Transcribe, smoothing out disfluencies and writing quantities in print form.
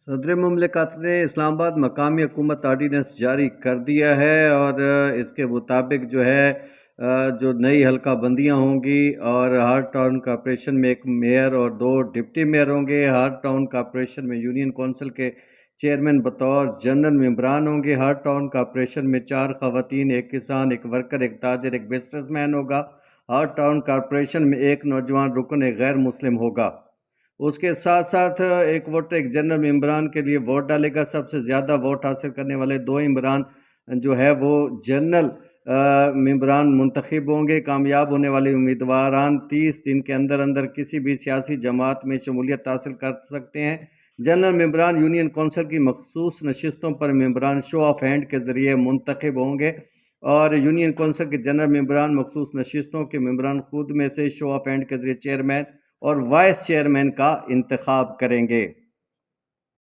صدر مملکت نے اسلام آباد مقامی حکومت آرڈیننس جاری کر دیا ہے اور اس کے مطابق جو نئی حلقہ بندیاں ہوں گی اور ہر ٹاؤن کارپوریشن میں ایک میئر اور 2 ڈپٹی میئر ہوں گے۔ ہر ٹاؤن کارپوریشن میں یونین کونسل کے چیئرمین بطور جنرل ممبران ہوں گے۔ ہر ٹاؤن کارپوریشن میں 4 خواتین، 1 کسان، 1 ورکر، 1 تاجر، 1 بزنس مین ہوگا۔ ہر ٹاؤن کارپوریشن میں 1 نوجوان رکن، 1 غیر مسلم ہوگا۔ اس کے ساتھ ساتھ ایک ووٹر ایک جنرل ممبران کے لیے ووٹ ڈالے گا۔ سب سے زیادہ ووٹ حاصل کرنے والے 2 ممبران جو ہے وہ جنرل ممبران منتخب ہوں گے۔ کامیاب ہونے والے امیدواران 30 دن کے اندر کسی بھی سیاسی جماعت میں شمولیت حاصل کر سکتے ہیں۔ جنرل ممبران یونین کونسل کی مخصوص نشستوں پر ممبران شو آف ہینڈ کے ذریعے منتخب ہوں گے اور یونین کونسل کے جنرل ممبران مخصوص نشستوں کے ممبران خود میں سے شو آف ہینڈ کے ذریعے چیئرمین اور وائس چیئرمین کا انتخاب کریں گے۔